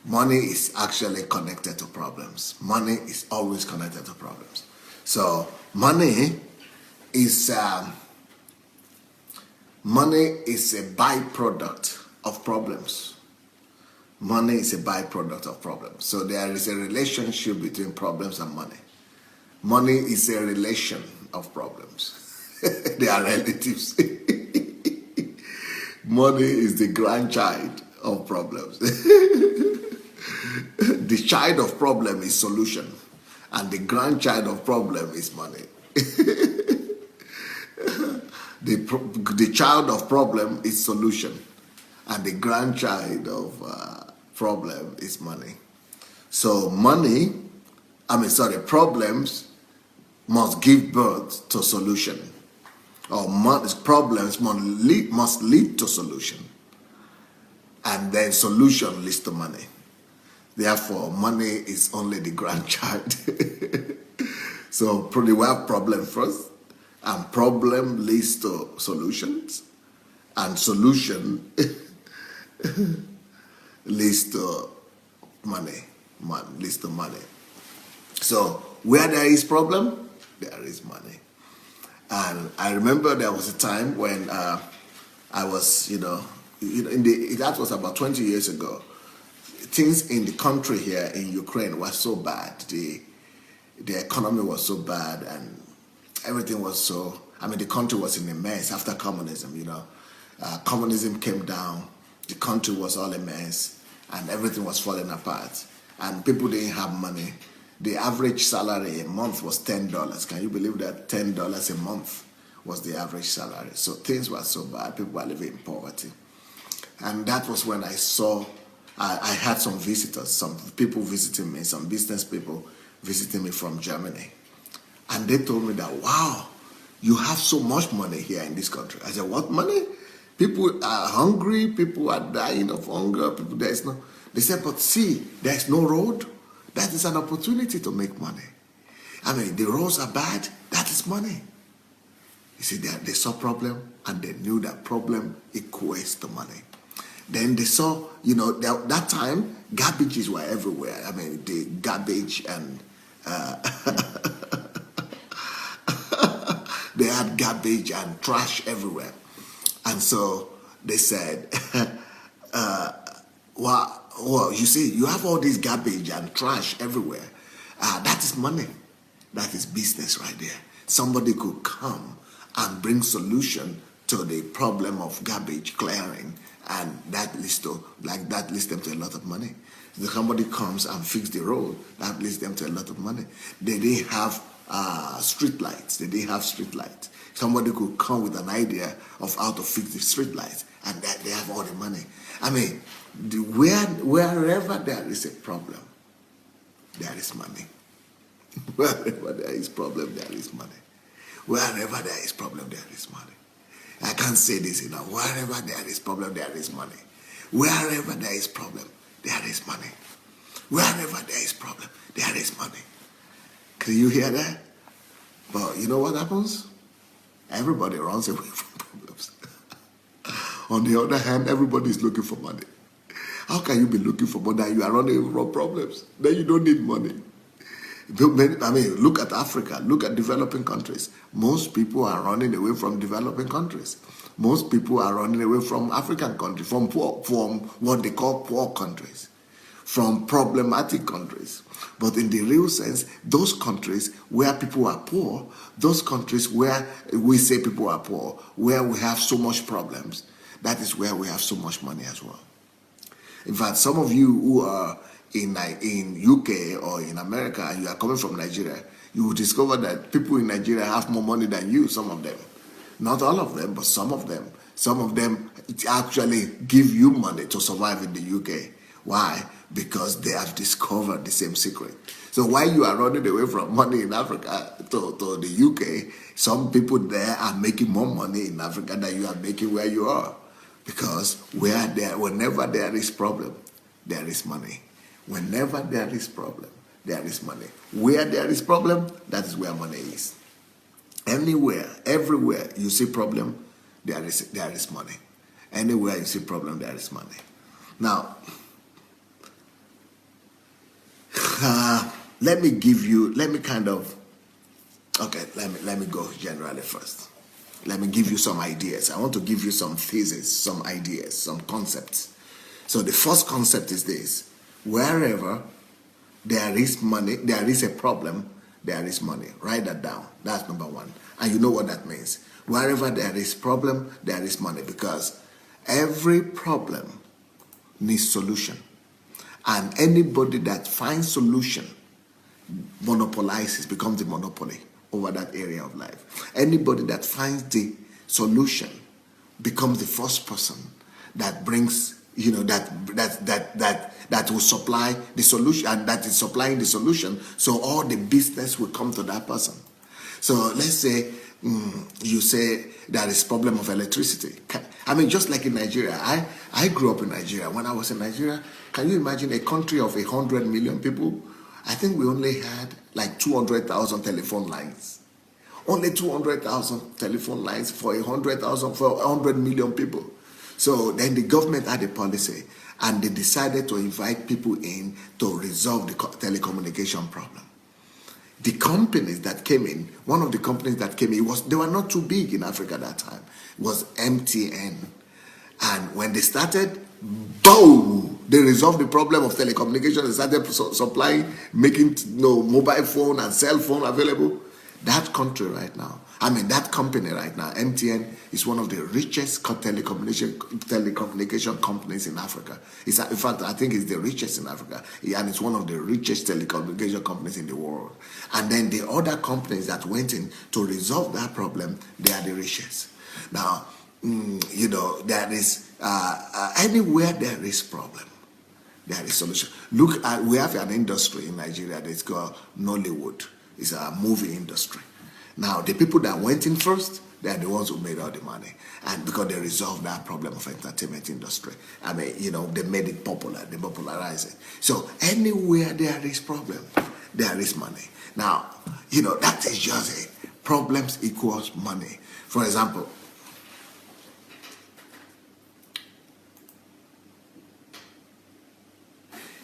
Money is actually connected to problems. Money is always connected to problems. So is um, money is a byproduct of problems. Money is a byproduct of problems. So there is a relationship between problems and money. Money is a relation of problems. They are relatives. Money is the grandchild of problems. The child of problem is solution, and the grandchild of problem is money. The child of problem is solution, and the grandchild of problem is money. So problems must give birth to solution, or problems must lead to solution, and then solution leads to money. Therefore, money is only the grandchild. So we have problem first, and problem leads to solutions, and solution leads to money. Leads to money. So where there is problem, there is money. And I remember there was a time when I was, that was about 20 years ago. Things in the country here in Ukraine were so bad. The economy was so bad, and everything was so. The country was in a mess after communism. Communism came down. The country was all a mess, and everything was falling apart. And people didn't have money. The average salary a month was $10. Can you believe that? $10 a month was the average salary. So things were so bad. People were living in poverty. And that was when I saw, I had some visitors, some people visiting me, some business people visiting me from Germany. And they told me that, wow, you have so much money here in this country. I said, what money? People are hungry. People are dying of hunger. They said, but see, there's no road. That is an opportunity to make money. The roads are bad. That is money. You see, they saw problem, and they knew that problem equates to money. Then they saw, that time, garbages were everywhere. The garbage and they had garbage and trash everywhere. And so they said, well, you see, you have all this garbage and trash everywhere. That is money. That is business right there. Somebody could come and bring solution to the problem of garbage clearing, and that leads them to a lot of money. If somebody comes and fix the road, that leads them to a lot of money. They didn't have street lights. Somebody could come with an idea of how to fix the street lights, and that they have all the money. Wherever there is a problem, there is money. Wherever there is problem, there is money. Wherever there is problem, there is money. I can't say this enough. Wherever there is problem, there is money. Wherever there is problem, there is money. Wherever there is problem, there is money. Can you hear that? But you know what happens? Everybody runs away from problems. On the other hand, everybody is looking for money. How can you be looking for money and you are running away from problems? Then you don't need money. Look at Africa. Look at developing countries. Most people are running away from developing countries. Most people are running away from African countries, from what they call poor countries, from problematic countries. But in the real sense, those countries where people are poor, those countries where we say people are poor, where we have so much problems, that is where we have so much money as well. In fact, some of you who are in UK or in America and you are coming from Nigeria, you will discover that people in Nigeria have more money than you, some of them. Not all of them, but some of them. Some of them actually give you money to survive in the UK. Why? Because they have discovered the same secret. So while you are running away from money in Africa to the UK, some people there are making more money in Africa than you are making where you are. Because whenever there is problem, there is money. Whenever there is problem, there is money. Where there is problem, that is where money is. Anywhere, everywhere you see problem, there is money. Anywhere you see problem, there is money. Now, let me give you, let me kind of, okay, let me go generally first. Let me give you some ideas. I want to give you some thesis, some ideas, some concepts. So the first concept is this: wherever there is money, there is a problem, there is money. Write that down. That's number one. And you know what that means. Wherever there is problem, there is money, because every problem needs solution. And anybody that finds solution monopolizes, becomes the monopoly over that area of life. Anybody that finds the solution becomes the first person that brings, that will supply the solution, and that is supplying the solution. So all the business will come to that person. So let's say you say there is problem of electricity. I mean, just like in Nigeria, I grew up in Nigeria. When I was in Nigeria, can you imagine a country of 100 million people? I think we only had like 200,000 telephone lines. Only 200,000 telephone lines for 100,000, for 100 million people. So then the government had a policy, and they decided to invite people in to resolve the telecommunication problem. The companies that came in, one of the companies that came in, they were not too big in Africa at that time. It was MTN. And when they started, boom, they resolved the problem of telecommunication. They started supplying, making mobile phone and cell phone available. That country right now, that company right now, MTN, is one of the richest telecommunication companies in Africa. In fact, I think it's the richest in Africa, and it's one of the richest telecommunication companies in the world. And then the other companies that went in to resolve that problem, they are the richest. Now, there is anywhere there is problem, there is solution. Look at, we have an industry in Nigeria that's called Nollywood. It's a movie industry. Now, the people that went in first, they are the ones who made all the money. And because they resolved that problem of entertainment industry. They made it popular, they popularized it. So anywhere there is problem, there is money. Now, that is just it. Problems equals money. For example,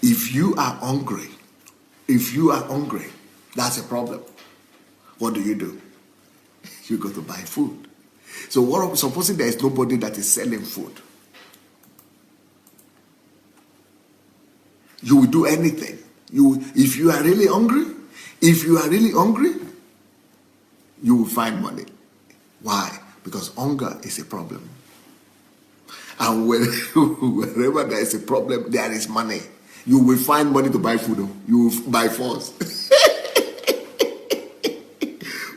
if you are hungry, that's a problem. What do? You go to buy food. So supposing there is nobody that is selling food, you will do anything. If you are really hungry, you will find money. Why? Because hunger is a problem. And wherever there is a problem, there is money. You will find money to buy food. You will buy force.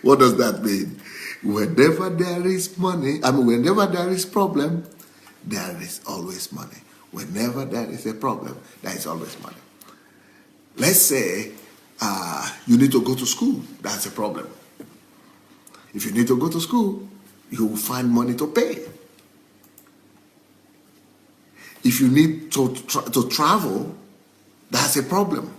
What does that mean? Whenever there is money, whenever there is problem, there is always money. Whenever there is a problem, there is always money. Let's say you need to go to school. That's a problem. If you need to go to school, you will find money to pay. If you need to travel, that's a problem.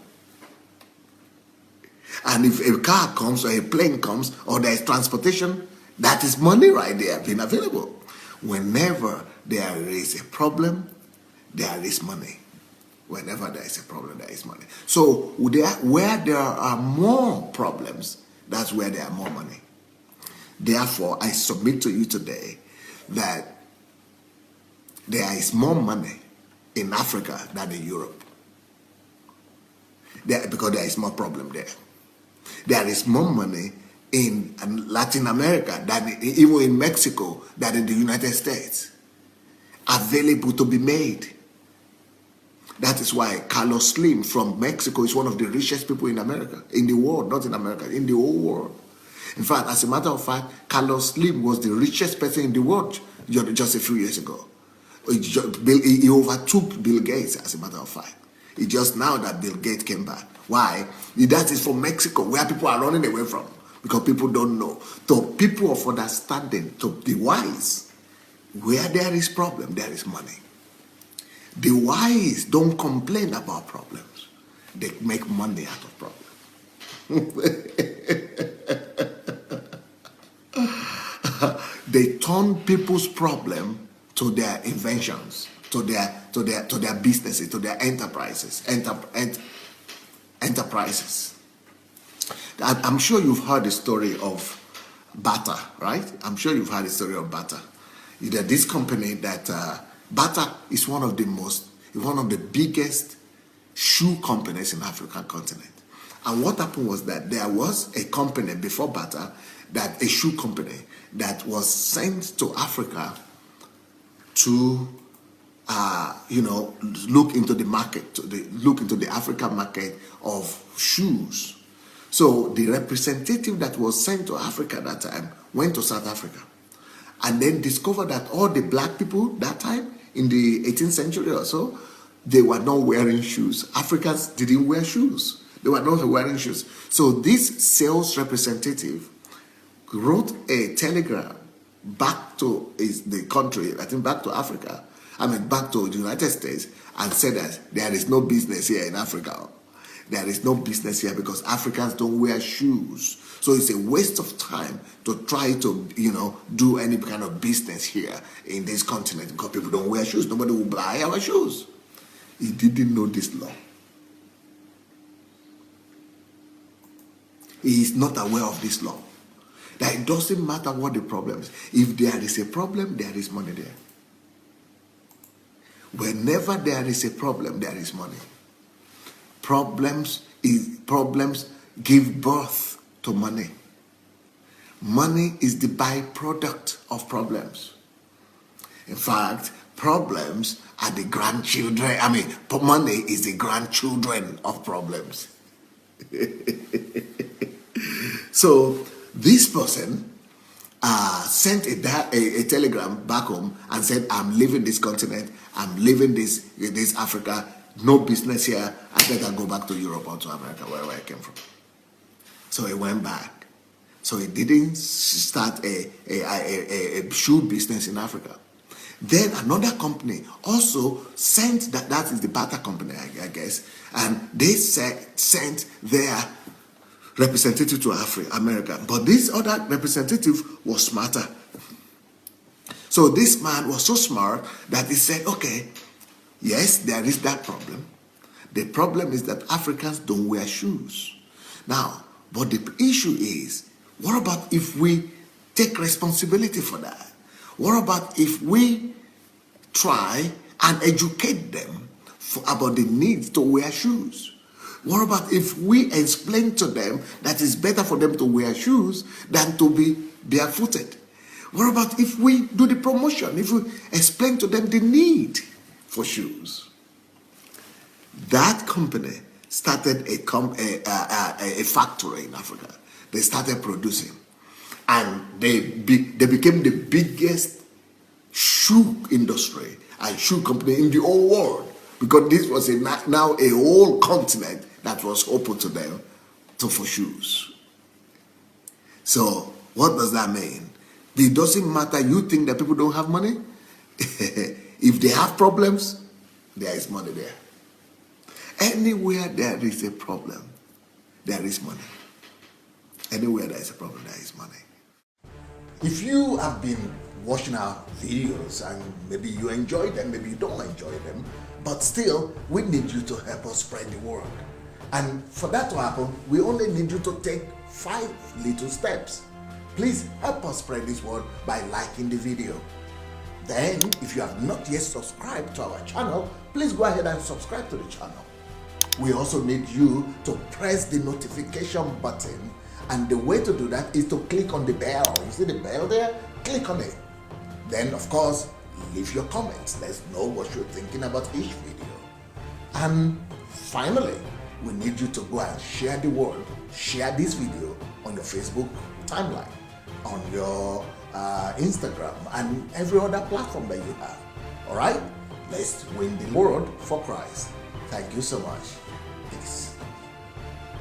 And if a car comes or a plane comes or there is transportation, that is money right there being available. Whenever there is a problem, there is money. Whenever there is a problem, there is money. So where there are more problems, that's where there are more money. Therefore, I submit to you today that there is more money in Africa than in Europe. Because there is more problem there. There is more money in Latin America than even in Mexico than in the United States available to be made. That is why Carlos Slim from Mexico is one of the richest people in America, in the world, not in America, in the whole world. In fact, as a matter of fact, Carlos Slim was the richest person in the world just a few years ago. He overtook Bill Gates, as a matter of fact. It's just now that Bill Gates came back. Why? That is from Mexico, where people are running away from, because people don't know. So people of understanding, to the wise, where there is problem, there is money. The wise don't complain about problems. They make money out of problems. They turn people's problem to their inventions, to their businesses, to their enterprises. Enterprises. I'm sure you've heard the story of Bata, right? I'm sure you've heard the story of Bata. This company that Bata is one of the biggest shoe companies in African continent. And what happened was that there was a company before Bata, that a shoe company that was sent to Africa to look into the market, look into the African market of shoes. So the representative that was sent to Africa that time went to South Africa and then discovered that all the black people that time in the 18th century or so, they were not wearing shoes. Africans didn't wear shoes. They were not wearing shoes. So this sales representative wrote a telegram back to the country, I think back to Africa, back to the United States, and said that there is no business here in Africa. There is no business here because Africans don't wear shoes. So it's a waste of time to try to, do any kind of business here in this continent because people don't wear shoes. Nobody will buy our shoes. He didn't know this law. He is not aware of this law. That it doesn't matter what the problem is. If there is a problem, there is money there. Whenever there is a problem, there is money. Problems give birth to money. Money is the byproduct of problems. In fact, problems are the grandchildren. Money is the grandchildren of problems. So this person sent a telegram back home and said, I'm leaving this continent, I'm leaving this Africa, no business here, I better go back to Europe or to America, wherever I came from. So he went back. So he didn't start a shoe business in Africa. Then another company also sent, that is the Bata company, I guess, and they sent their representative to America. But this other representative was smarter. So this man was so smart that he said, okay, yes, there is that problem. The problem is that Africans don't wear shoes. Now, but the issue is, what about if we take responsibility for that? What about if we try and educate them about the need to wear shoes? What about if we explain to them that it's better for them to wear shoes than to be barefooted? What about if we do the promotion, if we explain to them the need for shoes? That company started a factory in Africa. They started producing, and they became the biggest shoe industry and shoe company in the whole world, because this was now a whole continent that was open to them for shoes. So what does that mean? It doesn't matter you think that people don't have money. If they have problems, there is money there. Anywhere there is a problem, there is money. Anywhere there is a problem, there is money. If you have been watching our videos and maybe you enjoy them, maybe you don't enjoy them, but still, we need you to help us spread the word. And for that to happen, we only need you to take 5 little steps. Please help us spread this word by liking the video. Then, if you have not yet subscribed to our channel, please go ahead and subscribe to the channel. We also need you to press the notification button, and the way to do that is to click on the bell. You see the bell there? Click on it. Then, of course, leave your comments. Let's know what you're thinking about each video. And finally, we need you to go and share the word. Share this video on your Facebook timeline, on your Instagram, and every other platform that you have. All right? Let's win the world for Christ. Thank you so much.